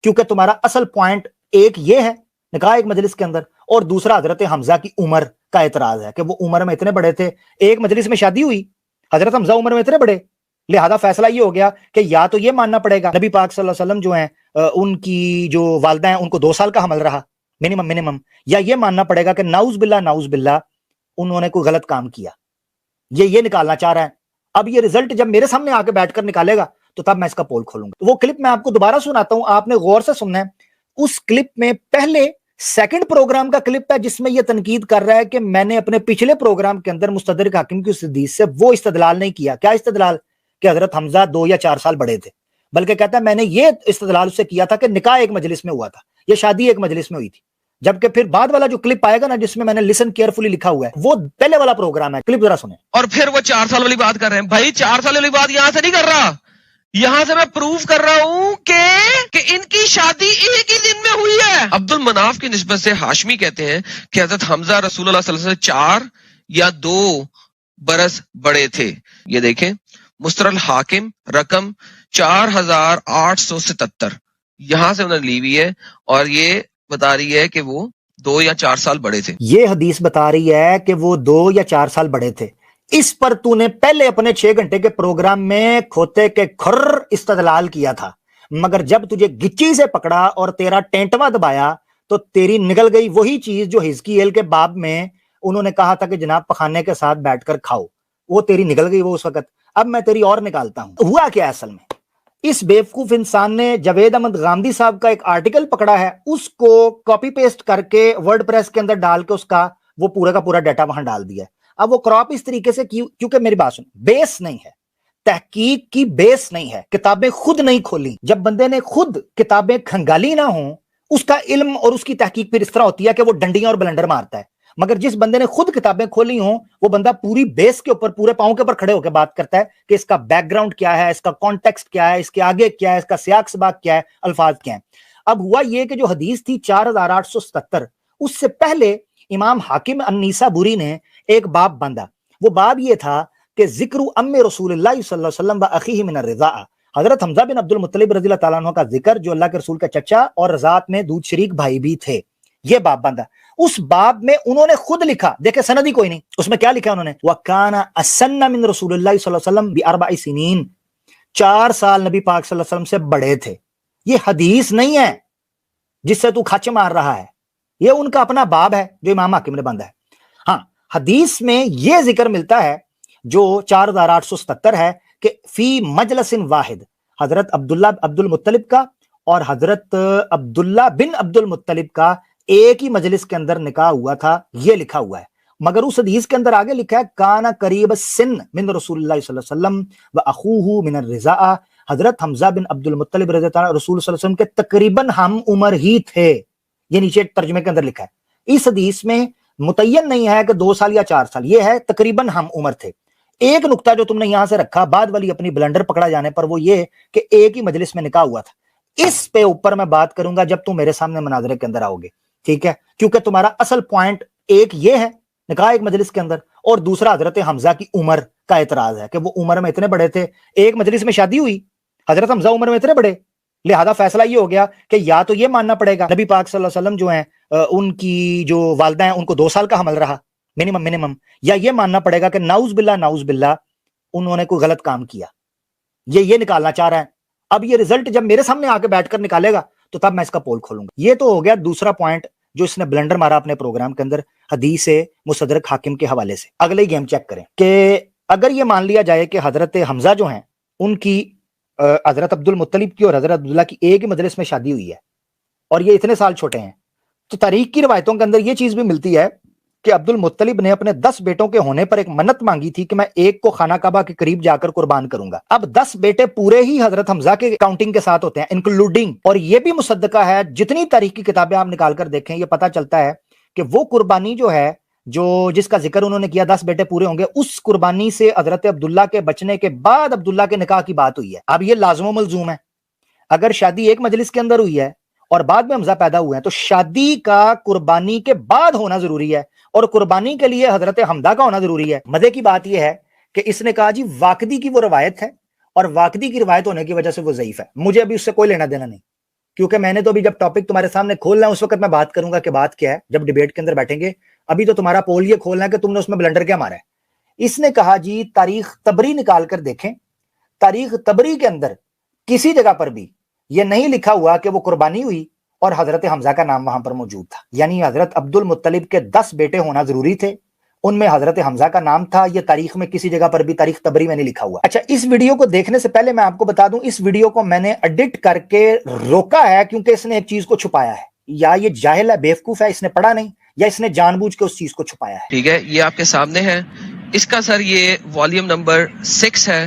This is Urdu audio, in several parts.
کیونکہ تمہارا اصل پوائنٹ ایک یہ ہے نکاح ایک مجلس کے اندر، اور دوسرا حضرت حمزہ کی عمر کا اعتراض ہے کہ وہ عمر میں اتنے بڑے تھے، ایک مجلس میں شادی ہوئی، حضرت حمزہ عمر میں اتنے بڑے، لہذا فیصلہ یہ ہو گیا کہ یا تو یہ ماننا پڑے گا نبی پاک صلی اللہ علیہ وسلم جو ہیں ان کی جو والدہ ہیں ان کو 2 سال کا حمل رہا منیمم، یا یہ ماننا پڑے گا کہ نعوذ باللہ انہوں نے کوئی غلط کام کیا، یہ نکالنا چاہ رہا ہے۔ اب یہ رزلٹ جب میرے سامنے آ کے بیٹھ کر نکالے گا تو تب میں اس کا پول کھولوں گا۔ وہ کلپ میں آپ کو دوبارہ سناتا ہوں، آپ نے غور سے سننا ہے۔ اس کلپ میں پہلے سیکنڈ پروگرام کا کلپ ہے جس میں یہ تنقید کر رہا ہے کہ میں نے اپنے پچھلے پروگرام کے اندر مستدرک حاکم کی اس حدیث سے وہ استدلال نہیں کیا۔ کیا استدلال؟ کہ حضرت حمزہ 2 یا 4 سال بڑے تھے، بلکہ کہتا ہے میں نے یہ استدلال اس سے کیا تھا کہ نکاح ایک مجلس میں ہوا تھا، یہ شادی ایک مجلس میں ہوئی تھی۔ جبکہ پھر بعد والا جو کلپ آئے گا نا جس میں نے لسن کیئرفلی لکھا ہوا ہے وہ پہلے والا پروگرام ہے، کلپ ذرا سنیں۔ اور پھر وہ 4 سال والی بات کر رہے ہیں۔ بھائی 4 سال والی بات یہاں سے نہیں کر رہا، یہاں سے میں پروف کر رہا ہوں کہ ان کی شادی ایک ہی دن میں ہوئی ہے۔ عبد المناف کی نسبت سے ہاشمی کہتے ہیں کہ حضرت حمزہ رسول اللہ صلی اللہ علیہ وسلم سے 4 یا 2 برس بڑے تھے۔ یہ دیکھیں مستر الحاکم رقم 4877 یہاں سے انہوں نے لی ہوئی ہے، اور یہ بتا رہی ہے کہ وہ 2 یا 4 سال بڑے تھے۔ یہ حدیث بتا رہی ہے کہ وہ 2 یا 4 سال بڑے تھے۔ اس پر تو نے پہلے اپنے 6 گھنٹے کے پروگرام میں کھوتے کے کھر استدلال کیا تھا، مگر جب تجھے گچی سے پکڑا اور تیرا ٹینٹوا دبایا تو تیری نکل گئی وہی چیز جو حزقیل کے باب میں انہوں نے کہا تھا کہ جناب پخانے کے ساتھ بیٹھ کر کھاؤ، وہ تیری نکل گئی وہ اس وقت۔ اب میں تیری اور نکالتا ہوں۔ ہوا کیا اصل میں؟ اس بیوقوف انسان نے جاوید احمد غامدی صاحب کا ایک آرٹیکل پکڑا ہے، اس کو کاپی پیسٹ کر کے ورڈ پریس کے اندر ڈال کے اس کا وہ پورا کا پورا ڈیٹا وہاں ڈال دیا ہے۔ اب وہ کراپ اس طریقے سے کیونکہ میری بات سن، بیس نہیں ہے، تحقیق کی بیس نہیں ہے، کتابیں خود نہیں کھولی۔ جب بندے نے خود کتابیں کھنگالی نہ ہوں اس کا علم اور اس کی تحقیق پھر اس طرح ہوتی ہے کہ وہ ڈنڈیاں اور بلنڈر مارتا ہے، مگر جس بندے نے خود کتابیں کھولی ہوں وہ بندہ پوری بیس کے اوپر پورے پاؤں کے اوپر کھڑے ہو کے بات کرتا ہے کہ اس کا بیک گراؤنڈ کیا ہے، اس کا کانٹیکسٹ کیا ہے، اس کے آگے کیا ہے، اس کا سیاق سباق کیا ہے، الفاظ کیا ہیں۔ اب ہوا یہ کہ جو حدیث تھی 4877 اس سے پہلے امام حاکم النیسابوری نے ایک باب باندھا۔ وہ باب یہ تھا کہ ذکر ام رسول اللہ صلی اللہ علیہ وسلم و اخیہ من الرضاعہ، حضرت حمزہ بن عبد المطلب رضی اللہ تعالیٰ عنہ کا ذکر جو اللہ کے رسول کا چچا اور رضاعت میں دودھ شریک بھائی بھی تھے، یہ باب باندھا۔ اس باب میں انہوں نے خود لکھا، دیکھیں سند ہی کوئی نہیں، اس میں کیا لکھا انہوں نے؟ وَكَانَ أَسَنَّ مِن رسول اللہ صلی اللہ علیہ وسلم بِأَرْبَعِ سِنِينَ، 4 سال نبی پاک صلی اللہ علیہ وسلم سے بڑے تھے۔ یہ حدیث نہیں ہے جس سے تو کھچ مار رہا ہے، یہ ان کا اپنا باب ہے جو امام حاکم نے باندھا ہے۔ ہاں حدیث میں یہ ذکر ملتا ہے جو 4877 ہے کہ فی مجلس واحد حضرت عبداللہ عبد المطلب کا اور حضرت عبداللہ بن عبد المطلب کا ایک ہی مجلس کے اندر نکاح ہوا تھا، یہ لکھا ہوا ہے۔ مگر اس حدیث کے اندر آگے لکھا ہے کانا قریب السن من رسول اللہ صلی اللہ علیہ وسلم و اخوہ من الرضاعہ، حضرت حمزہ بن عبد المطلب رضی اللہ عنہ رسول صلی اللہ علیہ وسلم کے تقریباً ہم عمر ہی تھے، یہ نیچے ترجمے کے اندر لکھا ہے۔ اس حدیث میں متعین نہیں ہے کہ 2 سال یا 4 سال، یہ ہے تقریباً ہم عمر تھے۔ ایک نقطہ جو تم نے یہاں سے رکھا بعد والی اپنی بلنڈر پکڑا جانے پر وہ یہ کہ ایک ہی مجلس میں نکاح ہوا تھا، اس پہ اوپر میں بات کروں گا جب تم میرے سامنے مناظرے کے اندر آؤ گے، ٹھیک ہے؟ کیونکہ تمہارا اصل پوائنٹ ایک یہ ہے نکاح ایک مجلس کے اندر، اور دوسرا حضرت حمزہ کی عمر کا اعتراض ہے کہ وہ عمر میں اتنے بڑے تھے، ایک مجلس میں شادی ہوئی، حضرت حمزہ عمر میں اتنے بڑے، لہذا فیصلہ یہ ہو گیا کہ یا تو یہ ماننا پڑے گا نبی پاک صلی اللہ علیہ وسلم جو ہیں ان کی جو والدہ ہیں ان کو 2 سال کا حمل رہا منیمم، یا یہ ماننا پڑے گا کہ نعوذ باللہ انہوں نے کوئی غلط کام کیا، یہ نکالنا چاہ رہا ہے۔ اب یہ رزلٹ جب میرے سامنے آ کے بیٹھ کر نکالے گا تو تب میں اس کا پول کھولوں گا۔ یہ تو ہو گیا دوسرا پوائنٹ جو اس نے بلنڈر مارا اپنے پروگرام کے اندر حدیث مستدرک حاکم کے حوالے سے۔ اگلے گیم چیک کریں کہ اگر یہ مان لیا جائے کہ حضرت حمزہ جو ہیں ان کی حضرت عبد المطلب کی اور حضرت عبداللہ کی ایک ہی مجلس میں شادی ہوئی ہے اور یہ اتنے سال چھوٹے ہیں، تو تاریخ کی روایتوں کے اندر یہ چیز بھی ملتی ہے کہ عبد المطلب نے اپنے 10 بیٹوں کے ہونے پر ایک منت مانگی تھی کہ میں ایک کو خانہ کعبہ کے قریب جا کر قربان کروں گا۔ اب 10 بیٹے پورے ہی حضرت حمزہ کے کاؤنٹنگ کے ساتھ ہوتے ہیں انکلوڈنگ، اور یہ بھی مصدقہ ہے، جتنی تاریخ کی کتابیں آپ نکال کر دیکھیں یہ پتہ چلتا ہے کہ وہ قربانی جو ہے جس کا ذکر انہوں نے کیا 10 بیٹے پورے ہوں گے، اس قربانی سے حضرت عبداللہ کے بچنے کے بعد عبداللہ کے نکاح کی بات ہوئی ہے۔ اب یہ لازم و ملزوم ہے، اگر شادی ایک مجلس کے اندر ہوئی ہے اور بعد میں حمزہ پیدا ہوئے ہیں تو شادی کا قربانی کے بعد ہونا ضروری ہے، اور قربانی کے لیے حضرت حمزہ کا ہونا ضروری ہے۔ مزے کی بات یہ ہے کہ اس نے کہا جی واقدی کی وہ روایت ہے، اور واقدی کی روایت ہونے کی وجہ سے وہ ضعیف ہے، مجھے ابھی اس سے کوئی لینا دینا نہیں، کیونکہ میں نے تو ابھی جب ٹاپک تمہارے سامنے کھولنا ہے اس وقت میں بات کروں گا کہ بات کیا ہے جب ڈیبیٹ کے اندر بیٹھیں گے. ابھی تو تمہارا پول یہ کھولنا ہے کہ تم نے اس میں بلنڈر کیا مارا ہے. اس نے کہا جی تاریخ تبری نکال کر دیکھیں, تاریخ تبری کے اندر کسی جگہ پر بھی یہ نہیں لکھا ہوا کہ وہ قربانی ہوئی اور حضرت حمزہ کا نام وہاں پر موجود تھا. یعنی حضرت عبد المطلب کے 10 بیٹے ہونا ضروری تھے, ان میں حضرت حمزہ کا نام تھا. یہ تاریخ میں کسی جگہ پر بھی تاریخ تبری میں نہیں لکھا ہوا. اچھا, اس ویڈیو کو دیکھنے سے پہلے میں آپ کو بتا دوں, اس ویڈیو کو میں نے ایڈٹ کر کے روکا ہے کیونکہ اس نے ایک چیز کو چھپایا ہے. یا یہ جاہل ہے, بیوقوف ہے, اس نے پڑھا نہیں, یا اس نے جان بوجھ کے اس چیز کو چھپایا ہے. ٹھیک ہے, یہ آپ کے سامنے ہے. اس کا سر یہ والیوم نمبر 6 ہے.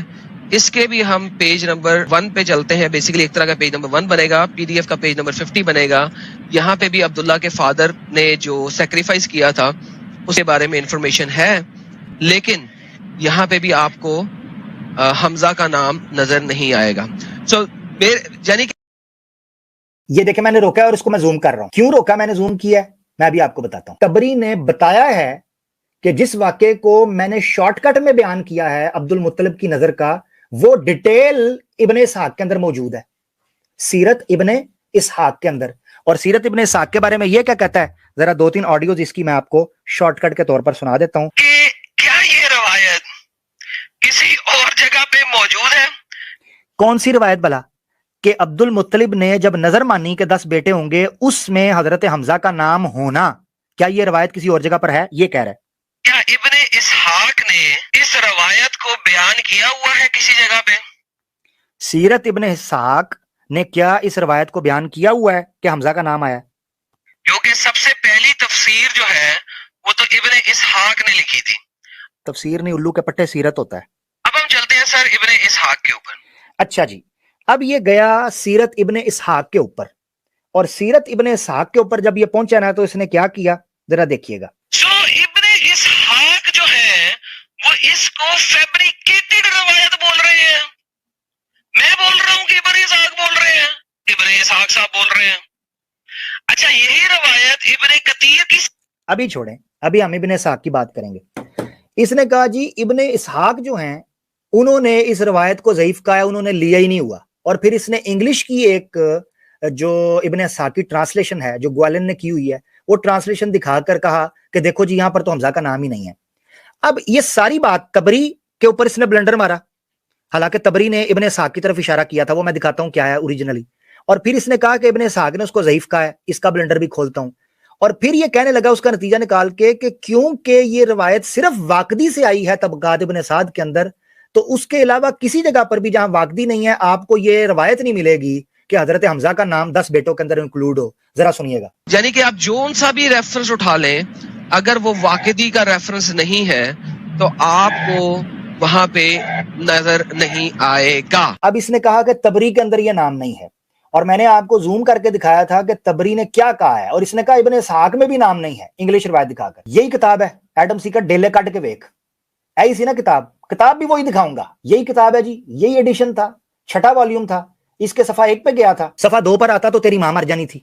اس کے بھی ہم پیج نمبر 1 پہ چلتے ہیں. بیسیکلی ایک طرح کا پیج نمبر 1 بنے گا, پی ڈی ایف کا پیج نمبر 50 بنے گا. یہاں پہ بھی عبداللہ کے فادر نے جو سیکریفائس کیا تھا اس کے بارے میں انفارمیشن ہے, لیکن یہاں پہ بھی آپ کو حمزہ کا نام نظر نہیں آئے گا. سو یعنی یہ دیکھیں میں نے روکا ہے اور اس کو میں زوم کر رہا ہوں. کیوں روکا, میں نے زوم کیا ہے, میں بھی آپ کو بتاتا ہوں. تبری نے بتایا ہے کہ جس واقعے کو میں نے شارٹ کٹ میں بیان کیا ہے عبد المطلب کی نظر کا, وہ ڈیٹیل ابن اسحاق کے اندر موجود ہے, سیرت ابن اسحاق کے اندر. اور سیرت ابن اسحاق کے بارے میں یہ کیا کہتا ہے, ذرا 2-3 آڈیوز اس کی میں آپ کو شارٹ کٹ کے طور پر سنا دیتا ہوں. کہ کیا یہ روایت کسی اور جگہ پہ موجود ہے؟ کون سی روایت بلا؟ کہ عبد المطلب نے جب نظر مانی کہ 10 بیٹے ہوں گے, اس میں حضرت حمزہ کا نام ہونا, کیا یہ روایت کسی اور جگہ پر ہے؟ یہ کہہ رہا ہے. کیا ابن اسحاق نے اس روایت کو بیان کیا ہوا ہے کسی جگہ پہ؟ سیرت ابن اسحاق نے کیا اس روایت کو بیان کیا ہوا ہے کہ حمزہ کا نام آیا؟ کیونکہ سب سے پہلی تفسیر جو ہے وہ تو ابن اسحاق نے لکھی تھی. تفسیر نہیں, الو کے پٹے سیرت ہوتا ہے. اب ہم چلتے ہیں سر ابن اسحاق کے اوپر. اچھا جی, اب یہ گیا سیرت ابن اسحاق کے اوپر, اور سیرت ابن اسحاق کے اوپر جب یہ پہنچا نا تو اس نے کیا کیا, ذرا دیکھیے گا. سو ابن اسحاق جو ہے وہ اس کو فیبریکیٹڈ روایت بول رہے ہیں. میں بول رہا ہوں کہ ابن اسحاق بول رہے ہیں, ابن اسحاق صاحب بول رہے ہیں. اچھا, یہی روایت ابن کثیر کی. ابھی چھوڑیں, ابھی ہم ابن اسحاق کی بات کریں گے. اس نے کہا جی ابن اسحاق جو ہیں انہوں نے اس روایت کو ضعیف کہا ہے, انہوں نے لیا ہی نہیں ہوا. اور پھر اس نے انگلش کی ایک جو ابن اسحاق کی ٹرانسلیشن ہے جو گوالن نے کی ہوئی ہے, وہ ٹرانسلیشن دکھا کر کہا کہ دیکھو جی یہاں پر تو حمزہ کا نام ہی نہیں ہے. اب یہ ساری بات تبری کے اوپر اس نے بلنڈر مارا, حالانکہ تبری نے ابن اسحاق کی طرف اشارہ کیا تھا, وہ میں دکھاتا ہوں کیا ہے اوریجنلی. اور پھر اس نے کہا کہ ابن اسحاق نے اس کو ضعیف کہا ہے, اس کا بلنڈر بھی کھولتا ہوں. اور پھر یہ کہنے لگا اس کا نتیجہ نکال کے کہ کیونکہ یہ روایت صرف واقدی سے آئی ہے طبقات ابن سعد کے اندر, تو اس کے علاوہ کسی جگہ پر بھی جہاں واقدی نہیں ہے آپ کو یہ روایت نہیں ملے گی کہ حضرت حمزہ کا نام 10 بیٹوں کے اندر انکلوڈ ہو. ذرا سنیے گا. یعنی کہ آپ جون سا بھی ریفرنس اٹھا لیں, اگر وہ واقعی کا ریفرنس نہیں ہے تو آپ کو وہاں پہ نظر نہیں آئے گا. اب اس نے کہا کہ تبری کے اندر یہ نام نہیں ہے, اور میں نے آپ کو زوم کر کے دکھایا تھا کہ تبری نے کیا کہا ہے, اور اس نے کہا ابن اسحاق میں بھی نام نہیں ہے, انگلش روایت دکھا کر. یہی کتاب ہے ایڈم سی کا ڈیلے کٹ کے ویک, ایسی سی نا کتاب بھی وہی دکھاؤں گا. یہی کتاب ہے جی, یہی ایڈیشن تھا, 6واں والیوم تھا. اس کے صفحہ 1 پہ گیا تھا, صفحہ 2 پر آتا تو تیری ماں مر جانی تھی.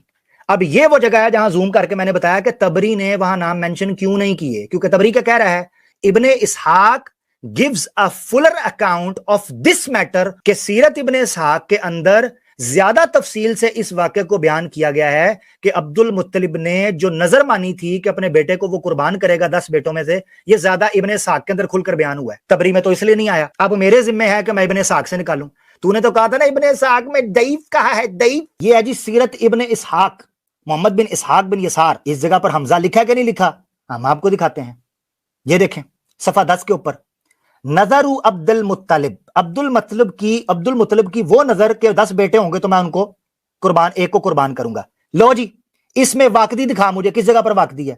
اب یہ وہ جگہ ہے جہاں زوم کر کے میں نے بتایا کہ تبری نے وہاں نام مینشن کیوں نہیں کیے, کیونکہ تبری کیا کہہ رہا ہے, ابن اسحاق gives a fuller account of this matter کہ سیرت ابن اسحاق کے اندر زیادہ تفصیل سے اس واقعے کو بیان کیا گیا ہے کہ عبد المطلب نے جو نظر مانی تھی کہ اپنے بیٹے کو وہ قربان کرے گا 10 بیٹوں میں سے, یہ زیادہ ابن اسحاق کے اندر کھل کر بیان ہوا ہے. تبری میں تو اس لیے نہیں آیا. اب میرے ذمہ ہے کہ میں ابن اسحاق سے نکالوں. تو نے تو کہا تھا نا ابن اسحاق میں ضعیف کہا ہے, ضعیف. یہ ہے جی سیرت ابن اسحاق, محمد بن اسحاق بن یسار. اس جگہ پر حمزہ لکھا ہے کہ نہیں لکھا, ہم آپ کو دکھاتے ہیں. یہ دیکھیں صفحہ 10 کے اوپر, نظر عبد المطلب, عبد المطلب کی وہ نظر کہ 10 بیٹے ہوں گے تو میں ان کو ایک کو قربان کروں گا. لو جی, اس میں واقعی دکھا مجھے کس جگہ پر واقعی ہے,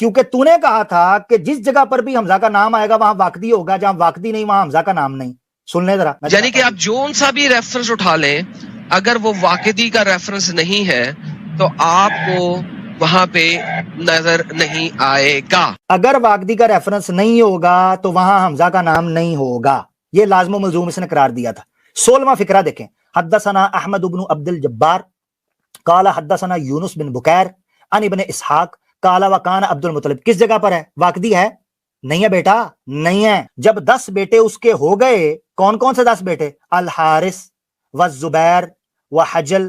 کیونکہ تو نے کہا تھا کہ جس جگہ پر بھی حمزہ کا نام آئے گا وہاں واقعی ہوگا, جہاں واقعی نہیں وہاں حمزہ کا نام نہیں. سن لیں ذرا. یعنی کہ آپ جون سا بھی ریفرنس اٹھا لیں, اگر وہ واقعی کا ریفرنس نہیں ہے تو آپ کو وہاں پہ نظر نہیں آئے گا. اگر واقعی کا ریفرنس نہیں ہوگا تو وہاں حمزہ کا نام نہیں ہوگا. یہ لازم و ملزوم اس نے قرار دیا تھا. 16واں فقرہ دیکھیں. حدثنا احمد بن عبد الجبار قال حدثنا یونس بن بکیر عن ابن اسحاق قال وکان عبد المطلب. کس جگہ پر ہے, واقعی ہے نہیں ہے بیٹا, نہیں ہے. جب 10 بیٹے اس کے ہو گئے, کون کون سے 10 بیٹے, الحارث والزبیر وحجل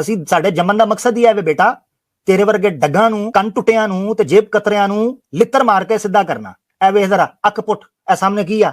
ਅਸੀਂ ਸਾਡੇ ਜੰਮਣ ਦਾ ਮਕਸਦ ਹੀ ਹੈ ਵੇ ਬੇਟਾ, ਤੇਰੇ ਵਰਗੇ ਡੱਗਾਂ ਨੂੰ, ਕੰਨ ਟੁੱਟਿਆਂ ਨੂੰ ਤੇ ਜੇਬ ਕਤਰਿਆਂ ਨੂੰ ਲਿੱਤਰ ਮਾਰ ਕੇ ਸਿੱਧਾ ਕਰਨਾ। ਐ ਵੇਖ ਜ਼ਰਾ, ਅੱਖ ਪੁੱਟ, ਐ ਸਾਹਮਣੇ ਕੀ ਆ?